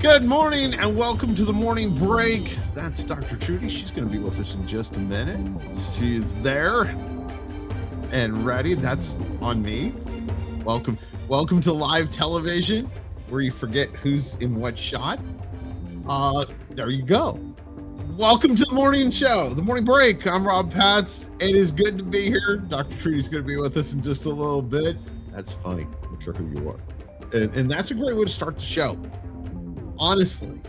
Good morning and welcome to the morning break. That's Dr. Trudy. She's going to be with us in just a minute. She's there and ready. That's on me. Welcome to live television where you forget who's in what shot. There you go. Welcome to the morning show, the morning break. I'm Rob Patz. It is good to be here. Dr. Trudy's going to be with us in just a little bit. That's funny. I don't care who you are. And that's a great way to start the show. Honestly,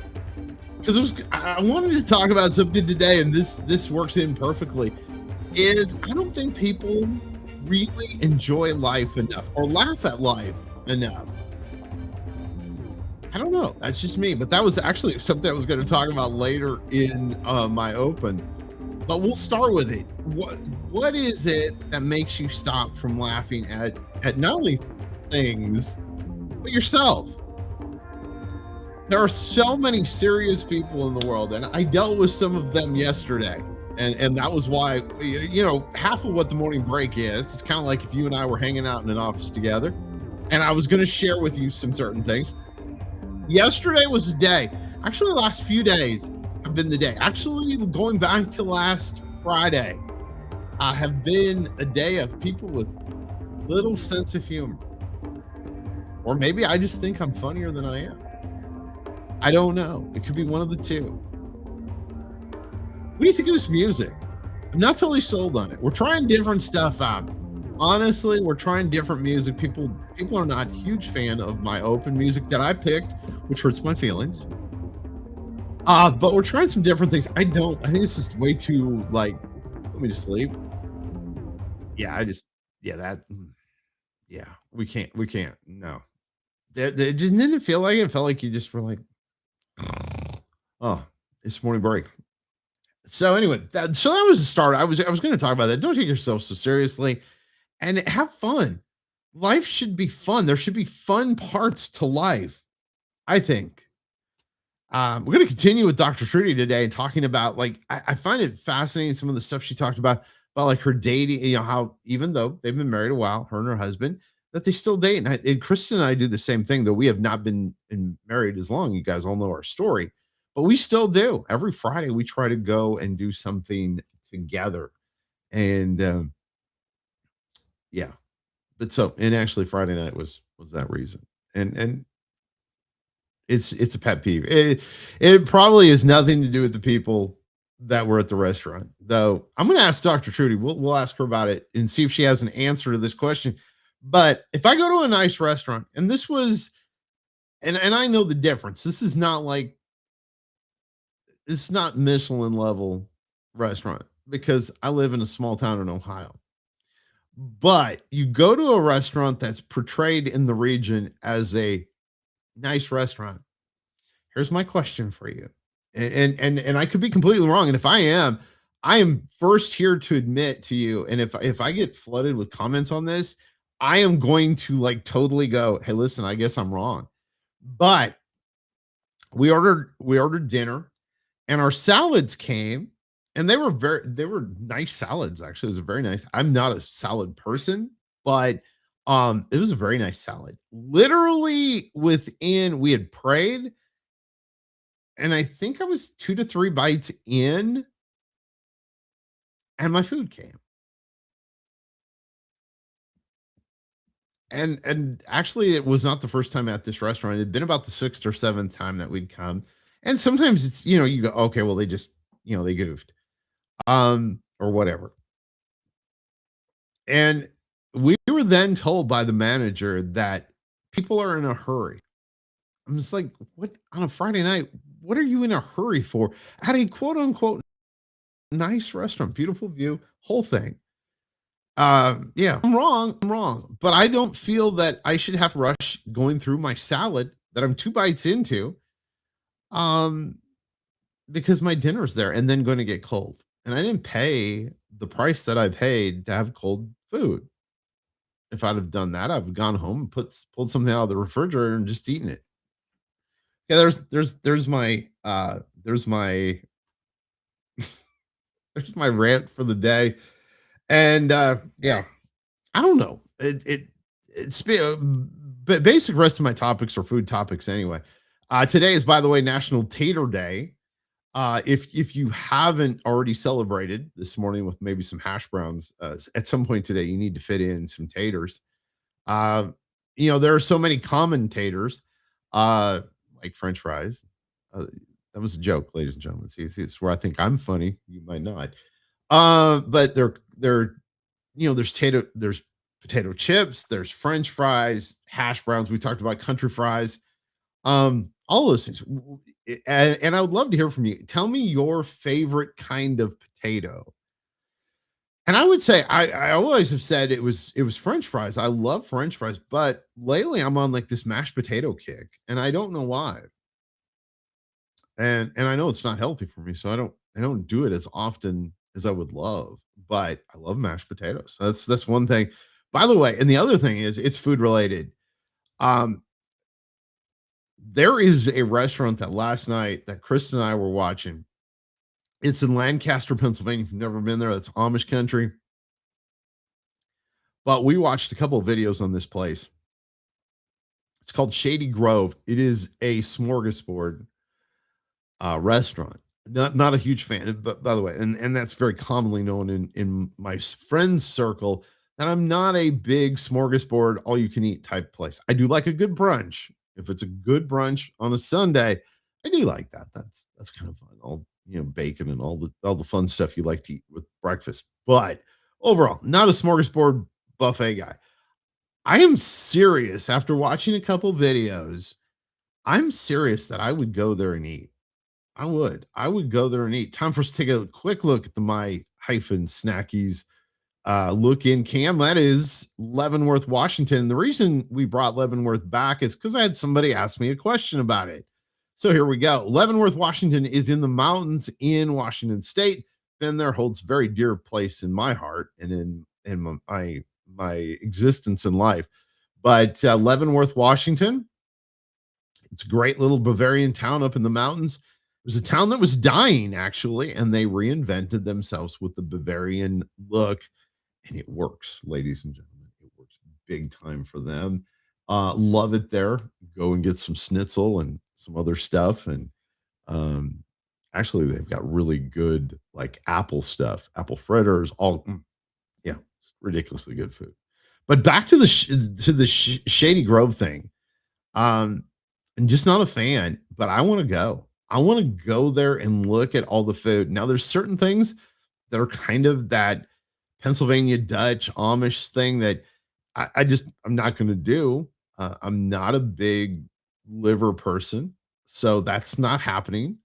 because I wanted to talk about something today, and this works in perfectly. Is I don't think people really enjoy life enough or laugh at life enough. I don't know. That's just me, but that was actually something I was going to talk about later in my open. But we'll start with it. What is it that makes you stop from laughing at not only things but yourself? There are so many serious people in the world, and I dealt with some of them yesterday. And that was why, half of what the morning break is, it's kind of like if you and I were hanging out in an office together, and I was going to share with you some certain things. Yesterday was a day. Actually, the last few days have been the day. Actually, going back to last Friday, have been a day of people with little sense of humor. Or maybe I just think I'm funnier than I am. I don't know. It could be one of the two. What do you think of this music? I'm not totally sold on it. We're trying different stuff out. Honestly, we're trying different music. People are not huge fan of my open music that I picked, which hurts my feelings. But we're trying some different things. I think it's just way too put me to sleep. Yeah, we can't. No. It just didn't feel like it. It felt like you just were like, oh, it's morning break. So anyway, that was the start. I was going to talk about that. Don't take yourself so seriously and have fun. Life should be fun. There should be fun parts to life, I think. We're going to continue with Dr. Trudy today and talking about I find it fascinating some of the stuff she talked about her dating, how even though they've been married a while, her and her husband, that they still date. And Kristen and I do the same thing, though we have not been married as long. You guys all know our story, but we still do. Every Friday, we try to go and do something together. And yeah, and actually Friday night was that reason. And it's a pet peeve. It probably has nothing to do with the people that were at the restaurant, though. I'm going to ask Dr. Trudy. We'll ask her about it and see if she has an answer to this question. But if I go to a nice restaurant, and this was, and I know the difference. This is not Michelin level restaurant because I live in a small town in Ohio. But you go to a restaurant that's portrayed in the region as a nice restaurant. Here's my question for you. And I could be completely wrong. And if I am first here to admit to you. And if I get flooded with comments on this, I am going to totally go, hey, listen, I guess I'm wrong. But we ordered dinner and our salads came and they were nice salads. Actually, it was a very nice. I'm not a salad person, but it was a very nice salad. Literally we had prayed and I think I was 2 to 3 bites in and my food came. And actually, it was not the first time at this restaurant. It had been about the 6th or 7th time that we'd come. And sometimes it's, you go, okay, well, they just, they goofed. Or whatever. And we were then told by the manager that people are in a hurry. I'm just like, what on a Friday night? What are you in a hurry for? At a quote unquote nice restaurant, beautiful view, whole thing. Yeah, I'm wrong, but I don't feel that I should have to rush going through my salad that I'm 2 bites into, because my dinner's there and then going to get cold. And I didn't pay the price that I paid to have cold food. If I'd have done that, I've gone home and pulled something out of the refrigerator and just eaten it. Yeah, there's my there's my there's my rant for the day. And yeah, I don't know. It's basic rest of my topics are food topics anyway. Today is, by the way, National Tater Day. If you haven't already celebrated this morning with maybe some hash browns, at some point today, you need to fit in some taters. Uh, there are so many commentators, uh, like French fries. Uh, that was a joke, ladies and gentlemen. See, it's where I think I'm funny. You might not. But there's potato chips, there's French fries, hash browns. We talked about country fries. All those things. And I would love to hear from you. Tell me your favorite kind of potato. And I would say I always have said it was French fries. I love French fries, but lately I'm on like this mashed potato kick, and I don't know why. And I know it's not healthy for me, so I don't do it as often as I would love, but I love mashed potatoes. So that's one thing. By the way, and the other thing is it's food related. Um, there is a restaurant that last night that Chris and I were watching. It's in Lancaster, Pennsylvania. If you've never been there, that's Amish country. But we watched a couple of videos on this place. It's called Shady Grove. It is a smorgasbord restaurant. Not a huge fan, but by the way, and that's very commonly known in my friends circle. And I'm not a big smorgasbord, all you can eat type place. I do like a good brunch. If it's a good brunch on a Sunday, I do like that. That's kind of fun. All bacon and all the fun stuff you like to eat with breakfast. But overall, not a smorgasbord buffet guy. I am serious after watching a couple videos. I'm serious that I would go there and eat. I would. I would go there and eat. Time for us to take a quick look at the my hyphen snackies look in cam. That is Leavenworth, Washington. The reason we brought Leavenworth back is because I had somebody ask me a question about it. So here we go. Leavenworth, Washington is in the mountains in Washington State. Been there, holds very dear place in my heart and in my existence in life. But Leavenworth, Washington, it's a great little Bavarian town up in the mountains. It was a town that was dying, actually, and they reinvented themselves with the Bavarian look, and it works, ladies and gentlemen. It works big time for them. Love it there. Go and get some schnitzel and some other stuff. And um, actually, they've got really good like apple stuff, apple fritters, yeah, it's ridiculously good food. But back to the Shady Grove thing. Um, I'm just not a fan, but I want to go. I want to go there and look at all the food. Now, there's certain things that are kind of that Pennsylvania Dutch Amish thing that I'm not going to do. I'm not a big liver person, so that's not happening.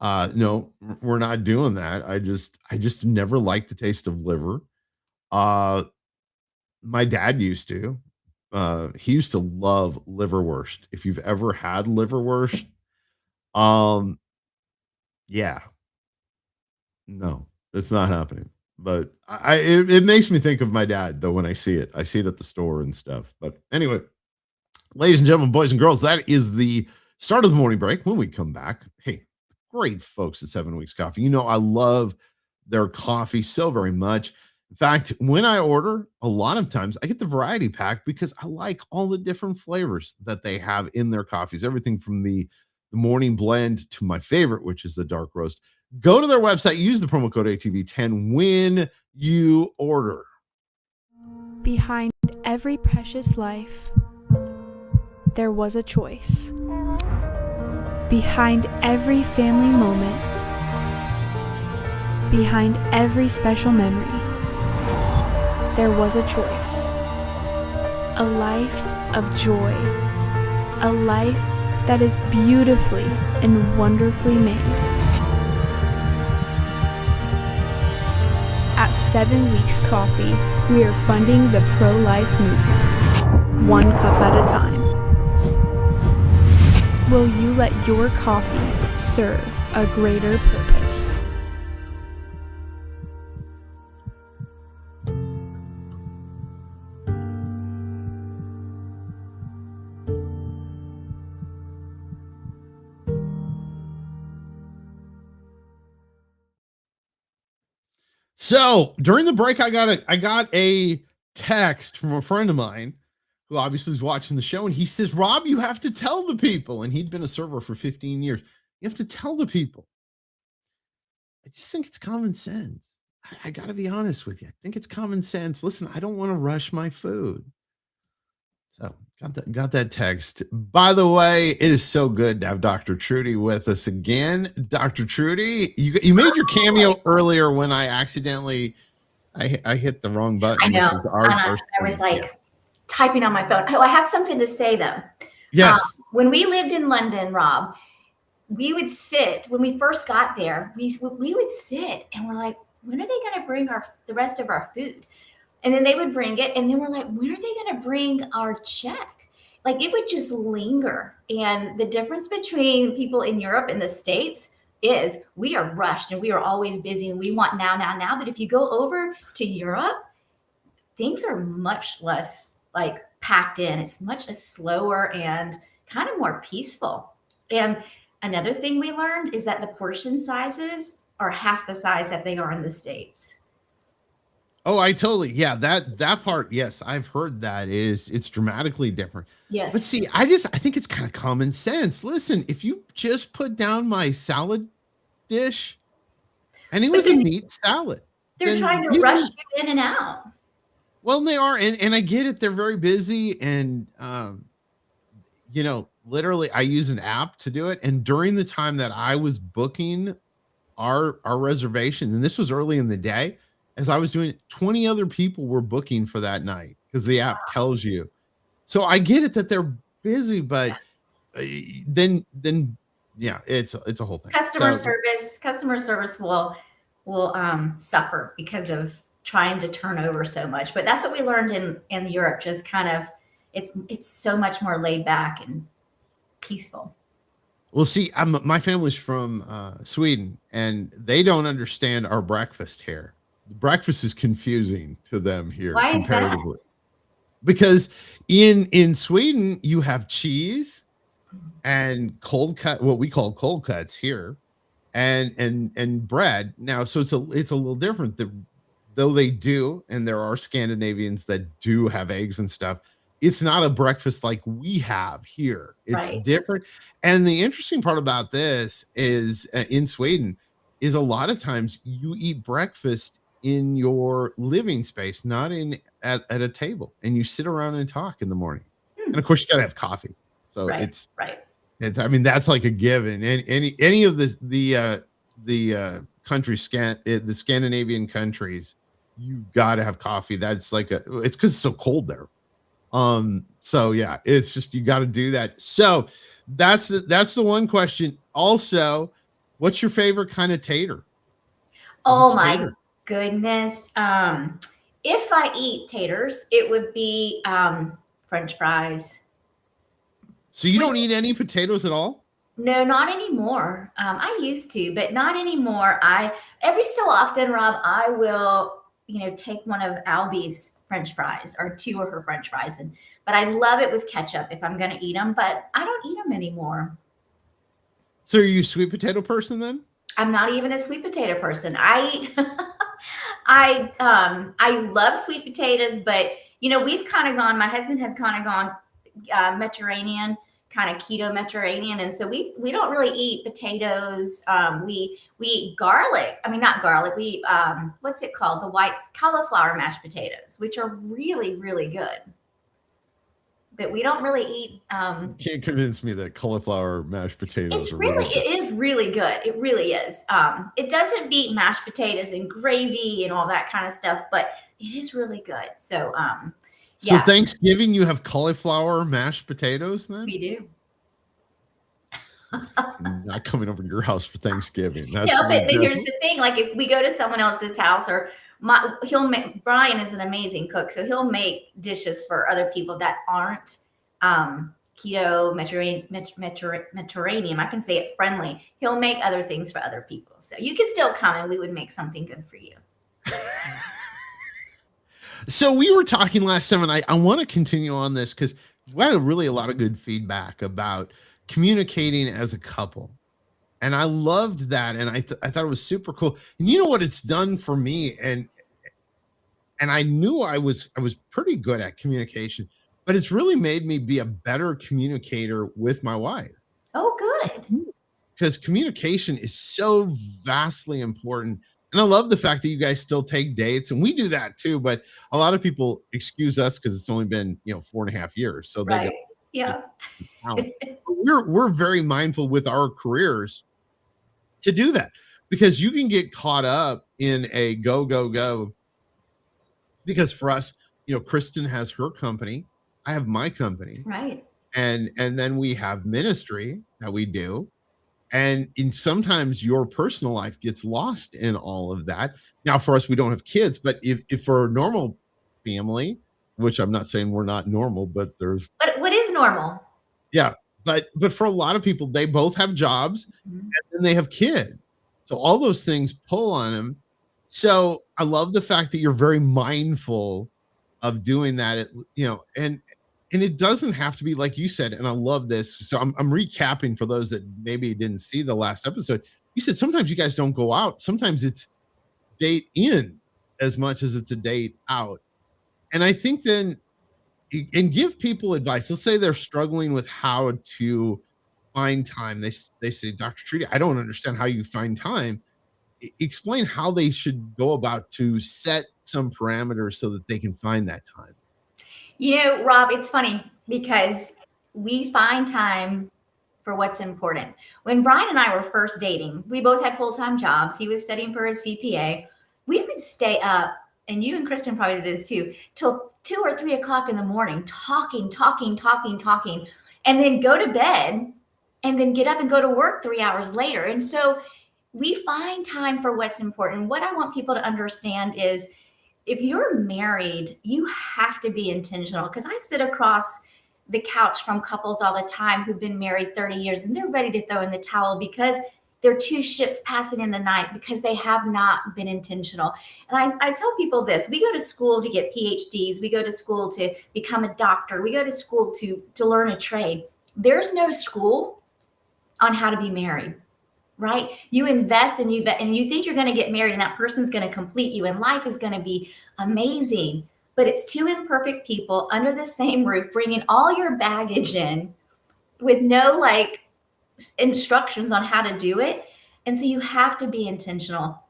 No, we're not doing that. I just never liked the taste of liver. Uh, my dad used to. He used to love liverwurst. If you've ever had liverwurst, um, yeah, no, it's not happening. But it makes me think of my dad though when I see it. I see it at the store and stuff. But anyway, ladies and gentlemen, boys and girls, that is the start of the morning break. When we come back, hey, great folks at 7 Weeks Coffee. I love their coffee so very much. In fact, when I order, a lot of times I get the variety pack because I like all the different flavors that they have in their coffees. Everything from the morning blend to my favorite, which is the dark roast. Go to their website, use the promo code ATV10 when you order. Behind every precious life, there was a choice. Behind every family moment, behind every special memory, there was a choice. A life of joy. A life that is beautifully and wonderfully made. At 7 Weeks Coffee, we are funding the pro-life movement, one cup at a time. Will you let your coffee serve a greater purpose? So during the break, I got a text from a friend of mine who obviously is watching the show, and he says, Rob, you have to tell the people. And he'd been a server for 15 years. You have to tell the people. I just think it's common sense. I got to be honest with you. I think it's common sense. Listen, I don't want to rush my food. So got that text. By the way, it is so good to have Dr. Trudy with us again. Dr. Trudy, you made your cameo earlier when I accidentally I hit the wrong button. I know. Which was I was like typing on my phone. Oh, I have something to say though. Yes. When we lived in London, Rob, we would sit when we first got there. We would sit and we're like, when are they going to bring the rest of our food? And then they would bring it, and then we're like, when are they going to bring our check? Like it would just linger. And the difference between people in Europe and the States is we are rushed and we are always busy and we want now. But if you go over to Europe, things are much less like packed in. It's much slower and kind of more peaceful. And another thing we learned is that the portion sizes are half the size that they are in the States. Oh, yeah, that part, yes, I've heard that it's dramatically different. Yes. But see, I think it's kind of common sense. Listen, if you just put down my salad dish and it was a meat salad. They're trying to rush you in and out. Well, they are, and I get it, they're very busy, and literally I use an app to do it. And during the time that I was booking our reservation, and this was early in the day, as I was doing it, 20 other people were booking for that night because the app tells you. So I get it that they're busy, but then yeah, it's a whole thing. Customer service will suffer because of trying to turn over so much. But that's what we learned in Europe. Just kind of, it's so much more laid back and peaceful. Well, see, my family's from Sweden, and they don't understand our breakfast here. Breakfast is confusing to them here. Why is that? Because in Sweden you have cheese and cold cut, what we call cold cuts here, and bread. Now, so it's a little different. Though they do, and there are Scandinavians that do have eggs and stuff, it's not a breakfast like we have here. It's different. And the interesting part about this is in Sweden is a lot of times you eat breakfast in your living space, not at a table, and you sit around and talk in the morning. And of course you got to have coffee. So it's I mean, that's like a given. And any of the countries, the Scandinavian countries, you got to have coffee. That's like it's because it's so cold there. So yeah, it's just, you got to do that. So that's the one question. Also, what's your favorite kind of tater? Oh my goodness. If I eat taters, it would be French fries. So you don't eat any potatoes at all? No, not anymore. I used to, but not anymore. Every so often, Rob, I will, take one of Albie's French fries or two of her French fries, but I love it with ketchup if I'm going to eat them. But I don't eat them anymore. So are you a sweet potato person then? I'm not even a sweet potato person. I love sweet potatoes, but we've kind of gone. My husband has kind of gone Mediterranean, kind of keto Mediterranean, and so we don't really eat potatoes. We eat garlic. I mean, not garlic. We what's it called? The white cauliflower mashed potatoes, which are really, really good. But we don't really eat. Can't convince me that cauliflower mashed potatoes are really good. It is really good. It really is. It doesn't beat mashed potatoes and gravy and all that kind of stuff, but it is really good. So, So Thanksgiving, you have cauliflower mashed potatoes then? We do. I'm not coming over to your house for Thanksgiving. That's but here's the thing. Like if we go to someone else's house or Brian is an amazing cook. So he'll make dishes for other people that aren't keto, Mediterranean. I can say it friendly. He'll make other things for other people. So you can still come and we would make something good for you. So we were talking last time, and I want to continue on this because we had really a lot of good feedback about communicating as a couple. And I loved that. And I thought it was super cool. And you know what it's done for me? And I knew I was pretty good at communication, but it's really made me be a better communicator with my wife. Oh, good. Because communication is so vastly important. And I love the fact that you guys still take dates, and we do that too. But a lot of people excuse us because it's only been 4.5 years, so they go, Right. Yeah. "Wow." We're very mindful with our careers to do that, because you can get caught up in a go go go. Because for us, Kristen has her company, I have my company, Right. and then we have ministry that we do, and sometimes your personal life gets lost in all of that. Now, for us, we don't have kids, but if for a normal family, which I'm not saying we're not normal, but there's But what is normal? yeah, but for a lot of people, they both have jobs Mhm. and then they have kids, so all those things pull on them. So I love the fact that you're very mindful of doing that. And it doesn't have to be like you said. And I love this. So I'm recapping for those that maybe didn't see the last episode. You said sometimes you guys don't go out. Sometimes it's date in as much as it's a date out. And I think then and give people advice. Let's say they're struggling with how to find time. They say, Dr. Trudy, I don't understand how you find time. Explain how they should go about to set some parameters so that they can find that time. Rob, it's funny because we find time for what's important. When Brian and I were first dating, we both had full-time jobs. He was studying for his CPA. We would stay up, and you and Kristen probably did this too, till 2 or 3 o'clock in the morning, talking, and then go to bed and then get up and go to work 3 hours later. And so we find time for what's important. What I want people to understand is if you're married, you have to be intentional, because I sit across the couch from couples all the time who've been married 30 years and they're ready to throw in the towel because they're two ships passing in the night because they have not been intentional. And I tell people this: we go to school to get PhDs, we go to school to become a doctor, we go to school to learn a trade. There's no school on how to be married. Right? You invest and you think you're going to get married and that person's going to complete you and life is going to be amazing. But it's two imperfect people under the same roof, bringing all your baggage in with no instructions on how to do it. And so you have to be intentional.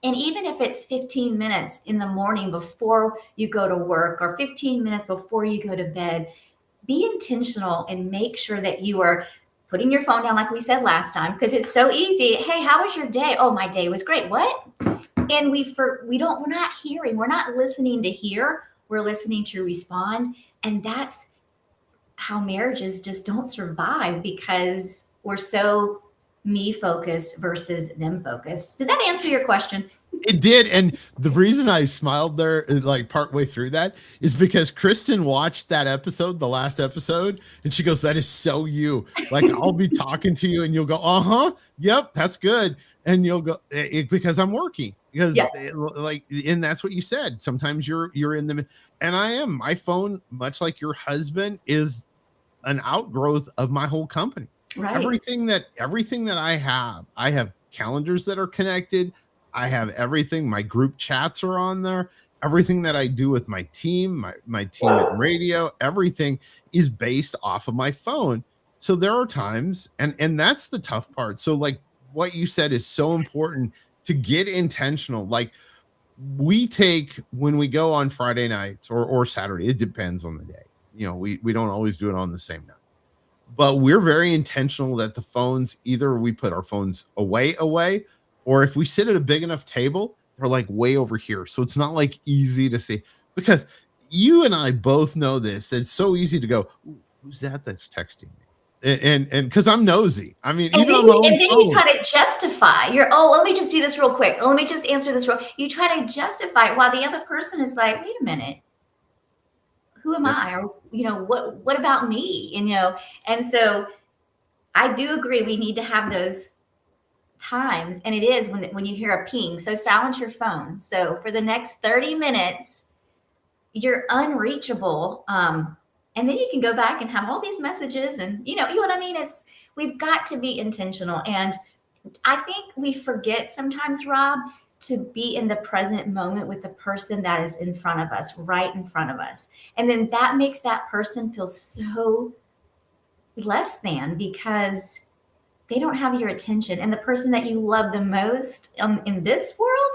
And even if it's 15 minutes in the morning before you go to work or 15 minutes before you go to bed, be intentional and make sure that you are putting your phone down, like we said last time, because it's so easy. Hey, how was your day? Oh, my day was great. What? And we're not listening to hear, we're listening to respond. And that's how marriages just don't survive, because we're so me focused versus them focused. Did that answer your question? It did. And the reason I smiled there, like partway through that, is because Kristen watched that episode, the last episode, and she goes, "That is so you." Like, I'll be talking to you and you'll go, "Uh-huh, yep, that's good." And you'll go, because I'm working. Because Yeah. And that's what you said. Sometimes you're in the, and I am. My phone, much like your husband, is an outgrowth of my whole company. Right. Everything that I have calendars that are connected. I have everything. My group chats are on there. Everything that I do with my team, my team at radio, everything is based off of my phone. So there are times, and that's the tough part. So like what you said is so important, to get intentional. Like, we take, when we go on Friday nights or Saturday, it depends on the day. We don't always do it on the same night. But we're very intentional that the phones, either we put our phones away, or if we sit at a big enough table, they're like way over here. So it's not like easy to see, because you and I both know this. It's so easy to go, "Who's that's texting me?" And because I'm nosy. I mean, And even then, on my own and then phone. you try to justify let me just do this real quick. Let me just answer this you try to justify it while the other person is like, wait a minute, who am Yep. I? Or, what about me? And so I do agree we need to have those times. And it is when you hear a ping. So silence your phone. So for the next 30 minutes, you're unreachable. And then you can go back and have all these messages and you know what I mean? We've got to be intentional. And I think we forget sometimes, Rob, to be in the present moment with the person that is in front of us, right in front of us. And then that makes that person feel so less than because they don't have your attention. And the person that you love the most in this world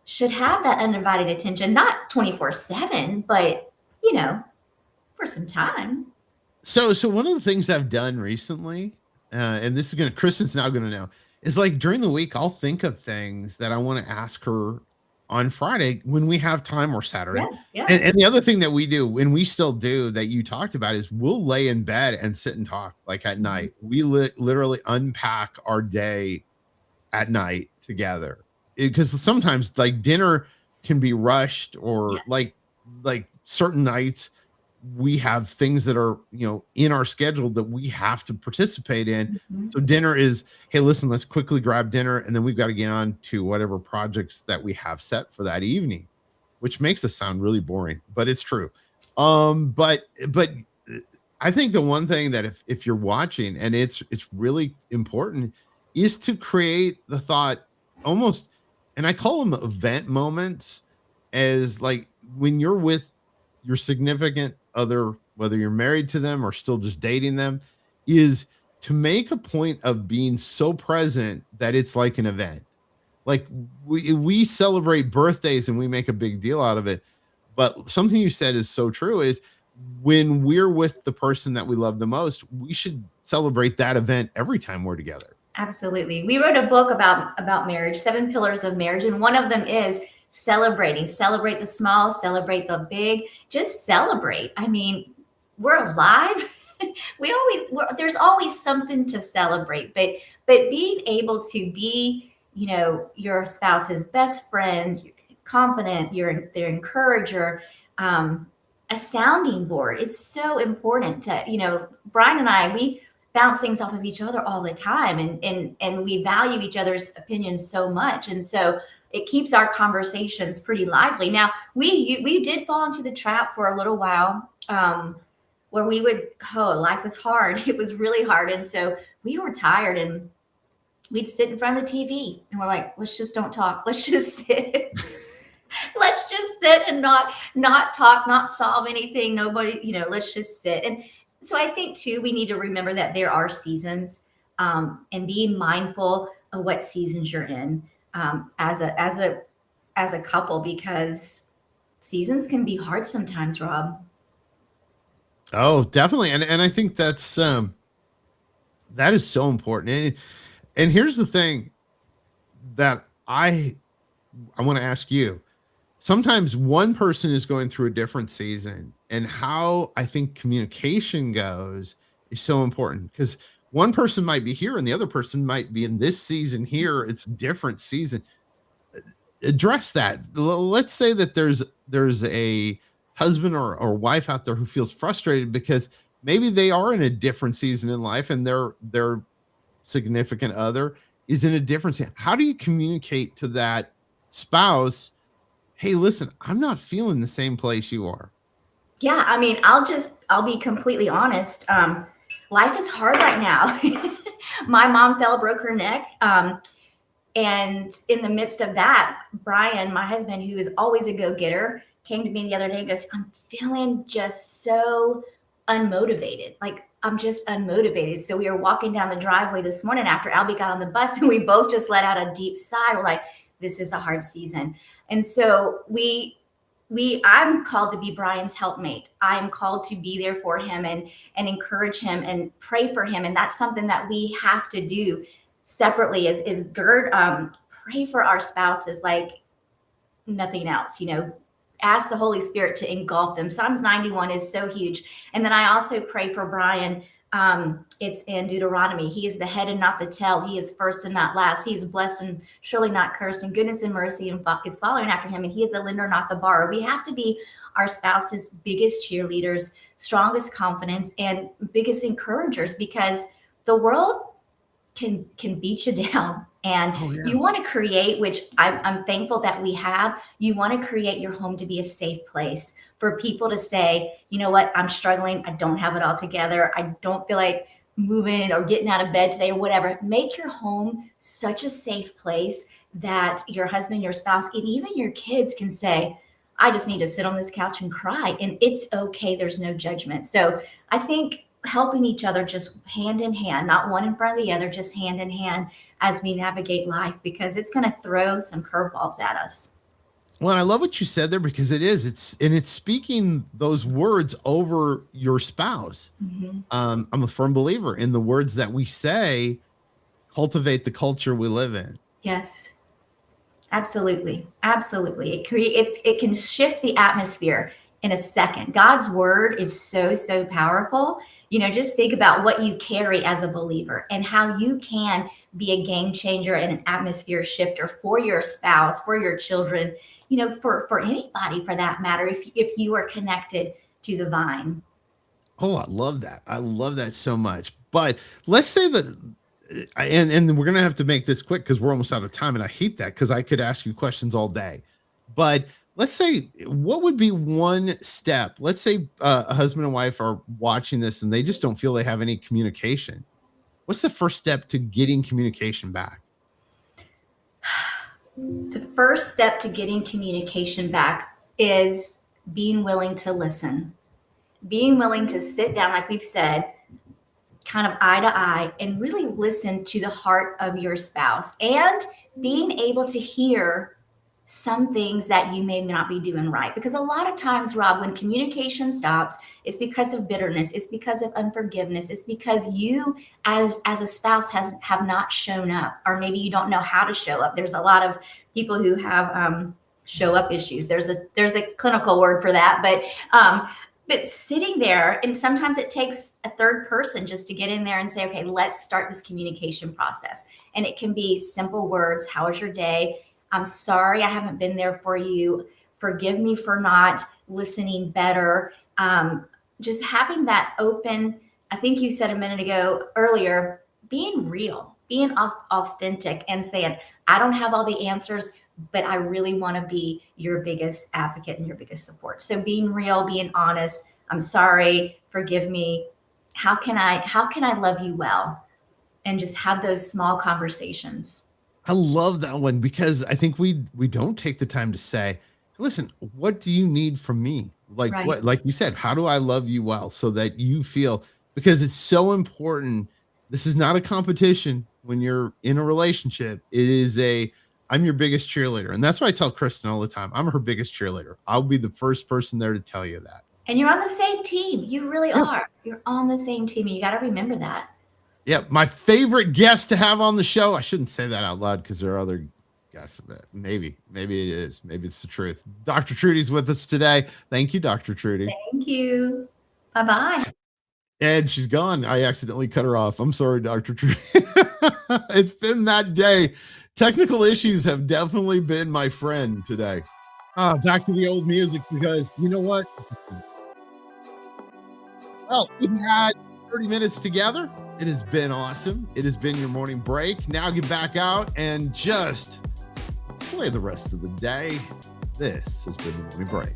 should have that undivided attention, not 24/7, but, for some time. So one of the things I've done recently, and this is Kristen's now gonna know, is like during the week, I'll think of things that I want to ask her on Friday when we have time or Yeah, Saturday. yeah. And the other thing that we do, and we still do that you talked about, is we'll lay in bed and sit and talk like at Mhm. night. We literally unpack our day at night together because sometimes like dinner can be rushed or Yes. like certain nights we have things that are in our schedule that we have to participate in. Mhm. So dinner is, hey, listen, let's quickly grab dinner and then we've got to get on to whatever projects that we have set for that evening, which makes us sound really boring, but it's true. But I think the one thing that if you're watching, and it's really important, is to create the thought almost, and I call them event moments, as like when you're with your significant other, whether you're married to them or still just dating them, is to make a point of being so present that it's like an event. Like we celebrate birthdays and we make a big deal out of it. But something you said is so true, is when we're with the person that we love the most, we should celebrate that event every time we're together. Absolutely. We wrote a book about marriage, 7 pillars of marriage, and one of them is celebrating. Celebrate the small, celebrate the big. Just celebrate. I mean, we're alive. There's always something to celebrate, but being able to be, your spouse's best friend, confident, their encourager, a sounding board is so important. Brian and I, we bounce things off of each other all the time, and we value each other's opinions so much, and so it keeps our conversations pretty lively. Now we did fall into the trap for a little while, where we would, life was hard. It was really hard, and so we were tired, and we'd sit in front of the TV, and we're like, let's just don't talk, let's just sit. Let's just sit and not talk, not solve anything. Nobody, let's just sit. And so I think too, we need to remember that there are seasons, and be mindful of what seasons you're in, as a couple, because seasons can be hard sometimes, Rob. Oh, definitely. And I think that is so important. And here's the thing that I want to ask you. Sometimes one person is going through a different season, and how I think communication goes is so important, because one person might be here and the other person might be in this season here. It's different season. Address that. Let's say that there's a husband or wife out there who feels frustrated because maybe they are in a different season in life and their significant other is in a different season. How do you communicate to that spouse, hey, listen, I'm not feeling the same place you are? Yeah, I mean, I'll be completely honest. Life is hard right now. My mom broke her neck. And in the midst of that, Brian, my husband, who is always a go-getter, came to me the other day and goes, I'm feeling just so unmotivated. Like, I'm just unmotivated. So we were walking down the driveway this morning after Albie got on the bus, and we both just let out a deep sigh. We're like, this is a hard season. And so I'm called to be Brian's helpmate. I'm called to be there for him and encourage him and pray for him. And that's something that we have to do separately, is pray for our spouses like nothing else. Ask the Holy Spirit to engulf them. Psalms 91 is so huge. And then I also pray for Brian. It's in Deuteronomy. He is the head and not the tail. He is first and not last. He is blessed and surely not cursed. And goodness and mercy is following after him. And he is the lender, not the borrower. We have to be our spouse's biggest cheerleaders, strongest confidence, and biggest encouragers, because the world can beat you down. And Oh yeah. you want to create, which I'm thankful that we have, you want to create your home to be a safe place for people to say, you know what, I'm struggling. I don't have it all together. I don't feel like moving or getting out of bed today or whatever. Make your home such a safe place that your husband, your spouse, and even your kids can say, I just need to sit on this couch and cry. And it's okay. There's no judgment. So I think helping each other just hand in hand, not one in front of the other, just hand in hand as we navigate life, because it's going to throw some curveballs at us. Well, I love what you said there because it's speaking those words over your spouse. Mhm. I'm a firm believer in the words that we say cultivate the culture we live in. Yes. Absolutely. Absolutely. It can shift the atmosphere in a second. God's word is so powerful. Just think about what you carry as a believer and how you can be a game changer and an atmosphere shifter for your spouse, for your children, for anybody for that matter, if you are connected to the vine. Oh, I love that. I love that so much. But let's say that, and we're gonna have to make this quick because we're almost out of time, and I hate that because I could ask you questions all day. But let's say, what would be one step? Let's say a husband and wife are watching this and they just don't feel they have any communication. What's the first step to getting communication back? The first step to getting communication back is being willing to listen, being willing to sit down, like we've said, kind of eye to eye, and really listen to the heart of your spouse, and being able to hear some things that you may not be doing right. Because a lot of times, Rob, when communication stops, it's because of bitterness, it's because of unforgiveness, it's because you as a spouse have not shown up, or maybe you don't know how to show up. There's a lot of people who have show up issues. There's a clinical word for that, but sitting there, and sometimes it takes a third person just to get in there and say, okay, let's start this communication process. And it can be simple words. How was your day? I'm sorry I haven't been there for you. Forgive me for not listening better. Just having that open, I think you said a minute ago earlier, being real, being authentic and saying, I don't have all the answers, but I really want to be your biggest advocate and your biggest support. So being real, being honest, I'm sorry, forgive me. How can I love you well? And just have those small conversations. I love that one because I think we don't take the time to say, listen, what do you need from me? Like Right. what, like you said, how do I love you well so that you feel, because it's so important. This is not a competition when you're in a relationship. It is I'm your biggest cheerleader. And that's why I tell Kristen all the time, I'm her biggest cheerleader. I'll be the first person there to tell you that. And you're on the same team. You really are. You're on the same team. And you got to remember that. Yeah, my favorite guest to have on the show. I shouldn't say that out loud because there are other guests. Maybe it is. Maybe it's the truth. Dr. Trudy's with us today. Thank you, Dr. Trudy. Thank you. Bye-bye. And she's gone. I accidentally cut her off. I'm sorry, Dr. Trudy. It's been that day. Technical issues have definitely been my friend today. Back to the old music because you know what? Well, we've had 30 minutes together. It has been awesome. It has been your morning break. Now get back out and just slay the rest of the day. This has been the morning break.